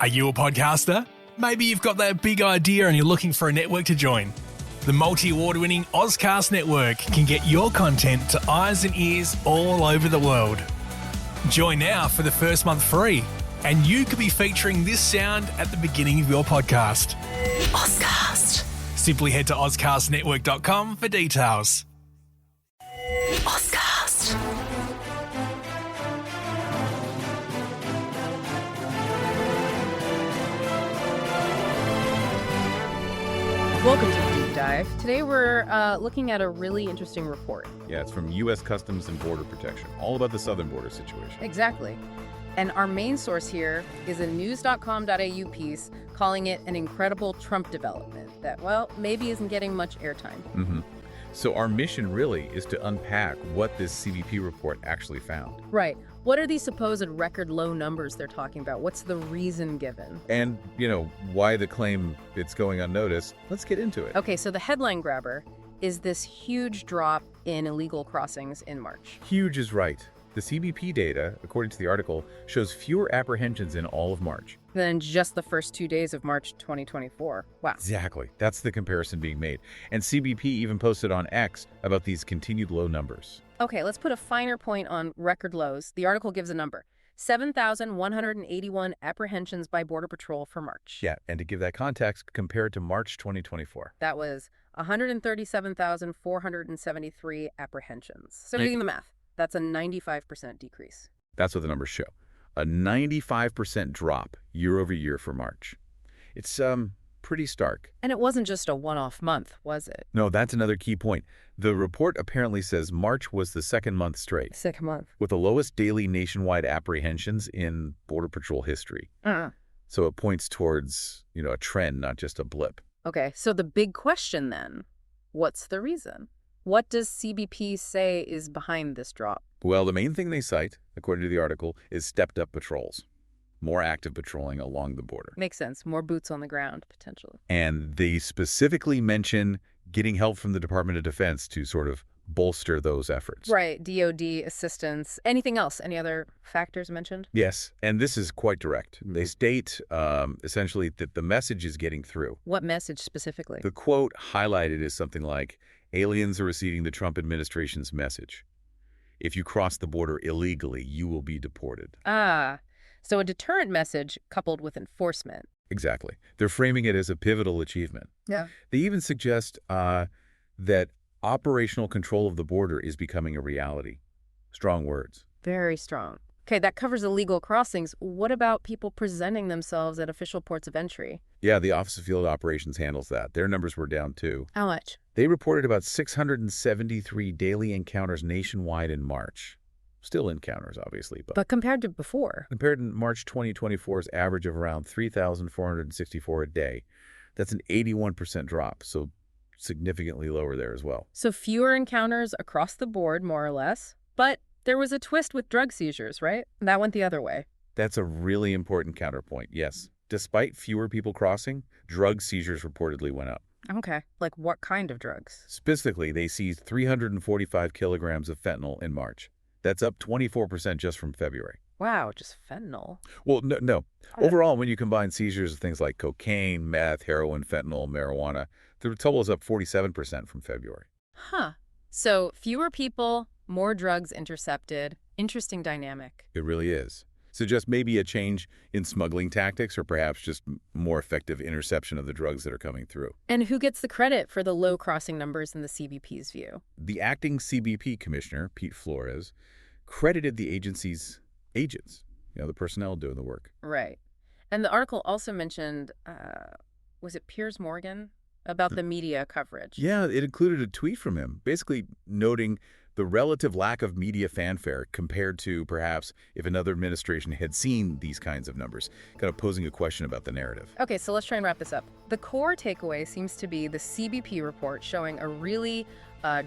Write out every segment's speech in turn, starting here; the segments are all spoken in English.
Are you a podcaster? Maybe you've got that big idea and you're looking for a network to join. The multi-award-winning Ozcast Network can get your content to eyes and ears all over the world. Join now for the first month free, and you could be featuring this sound at the beginning of your podcast. Ozcast. Simply head to ozcastnetwork.com for details. Ozcast. Welcome to the Deep Dive. Today we're looking at a really interesting report. Yeah, it's from U.S. Customs and Border Protection, all about the southern border situation. Exactly. And our main source here is a news.com.au piece calling it an incredible Trump development that, well, maybe isn't getting much airtime. So our mission really is to unpack what this CBP report actually found. Right. What are these supposed record low numbers they're talking about? What's the reason given? And, why the claim it's going unnoticed. Let's get into it. Okay, so the headline grabber is this huge drop in illegal crossings in March. Huge is right. The CBP data, according to the article, shows fewer apprehensions in all of March. Than just the first 2 days of March 2024. Wow. Exactly. That's the comparison being made. And CBP even posted on X about these continued low numbers. Okay, let's put a finer point on record lows. The article gives a number. 7,181 apprehensions by Border Patrol for March. Yeah, and to give that context, compared to March 2024. That was 137,473 apprehensions. So doing the math, that's a 95% decrease. That's what the numbers show. A 95% drop year over year for March. It's pretty stark. And it wasn't just a one-off month, was it? No, that's another key point. The report apparently says March was the second month straight, Second month. with the lowest daily nationwide apprehensions in Border Patrol history. So it points towards, a trend, not just a blip. Okay, so the big question then, what's the reason? What does CBP say is behind this drop? Well, the main thing they cite, according to the article, is stepped up patrols. More active patrolling along the border. Makes sense. More boots on the ground, potentially. And they specifically mention getting help from the Department of Defense to sort of bolster those efforts. Right. DOD assistance. Anything else? Any other factors mentioned? Yes, and this is quite direct. They state essentially that the message is getting through. What message specifically? The quote highlighted is something like, aliens are receiving the Trump administration's message. If you cross the border illegally, you will be deported. So a deterrent message coupled with enforcement. Exactly. They're framing it as a pivotal achievement. Yeah. They even suggest that operational control of the border is becoming a reality. Strong words. Very strong. Okay, that covers illegal crossings. What about people presenting themselves at official ports of entry? Yeah, the Office of Field Operations handles that. Their numbers were down too. How much? They reported about 673 daily encounters nationwide in March. Still encounters, obviously. But compared to before? Compared to March 2024's average of around 3,464 a day, that's an 81% drop, so significantly lower there as well. So fewer encounters across the board, more or less. But there was a twist with drug seizures, right? That went the other way. That's a really important counterpoint, yes. Despite fewer people crossing, drug seizures reportedly went up. Okay. Like what kind of drugs? Specifically, they seized 345 kilograms of fentanyl in March. That's up 24% just from February. Wow, just fentanyl. Well, no. Overall, when you combine seizures of things like cocaine, meth, heroin, fentanyl, marijuana, the total is up 47% from February. Huh. So fewer people, more drugs intercepted. Interesting dynamic. It really is. Suggest maybe a change in smuggling tactics or perhaps just more effective interception of the drugs that are coming through. And who gets the credit for the low crossing numbers in the CBP's view? The acting CBP commissioner, Pete Flores, credited the agency's agents, the personnel doing the work. Right. And the article also mentioned, was it Piers Morgan, about the media coverage? Yeah, it included a tweet from him, basically noting the relative lack of media fanfare compared to perhaps if another administration had seen these kinds of numbers, kind of posing a question about the narrative. Okay, so let's try and wrap this up. The core takeaway seems to be the CBP report showing a really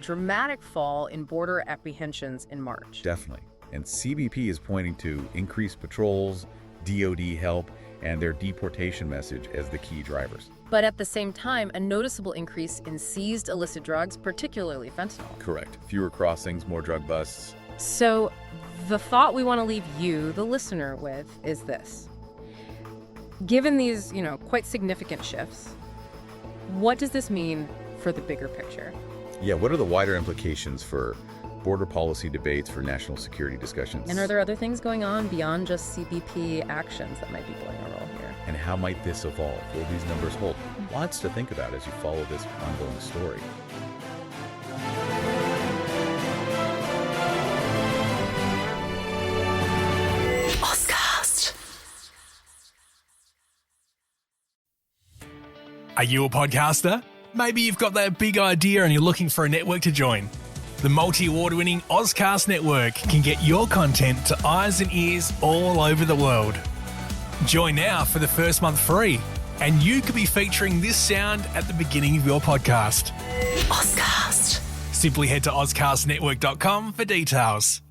dramatic fall in border apprehensions in March. Definitely. And CBP is pointing to increased patrols, DOD help, and their deportation message as the key drivers. But at the same time, a noticeable increase in seized illicit drugs, particularly fentanyl. Correct. Fewer crossings, more drug busts. So the thought we want to leave you, the listener, with is this. Given these, quite significant shifts, what does this mean for the bigger picture? Yeah, what are the wider implications for border policy debates, for national security discussions? And are there other things going on beyond just CBP actions that might be playing a role here? And how might this evolve? Will these numbers hold? Lots to think about as you follow this ongoing story. Are you a podcaster? Maybe you've got that big idea and you're looking for a network to join. The multi-award-winning Ozcast network can get your content to eyes and ears all over the world. Join now for the first month free, and you could be featuring this sound at the beginning of your podcast. Ozcast. Simply head to ozcastnetwork.com for details.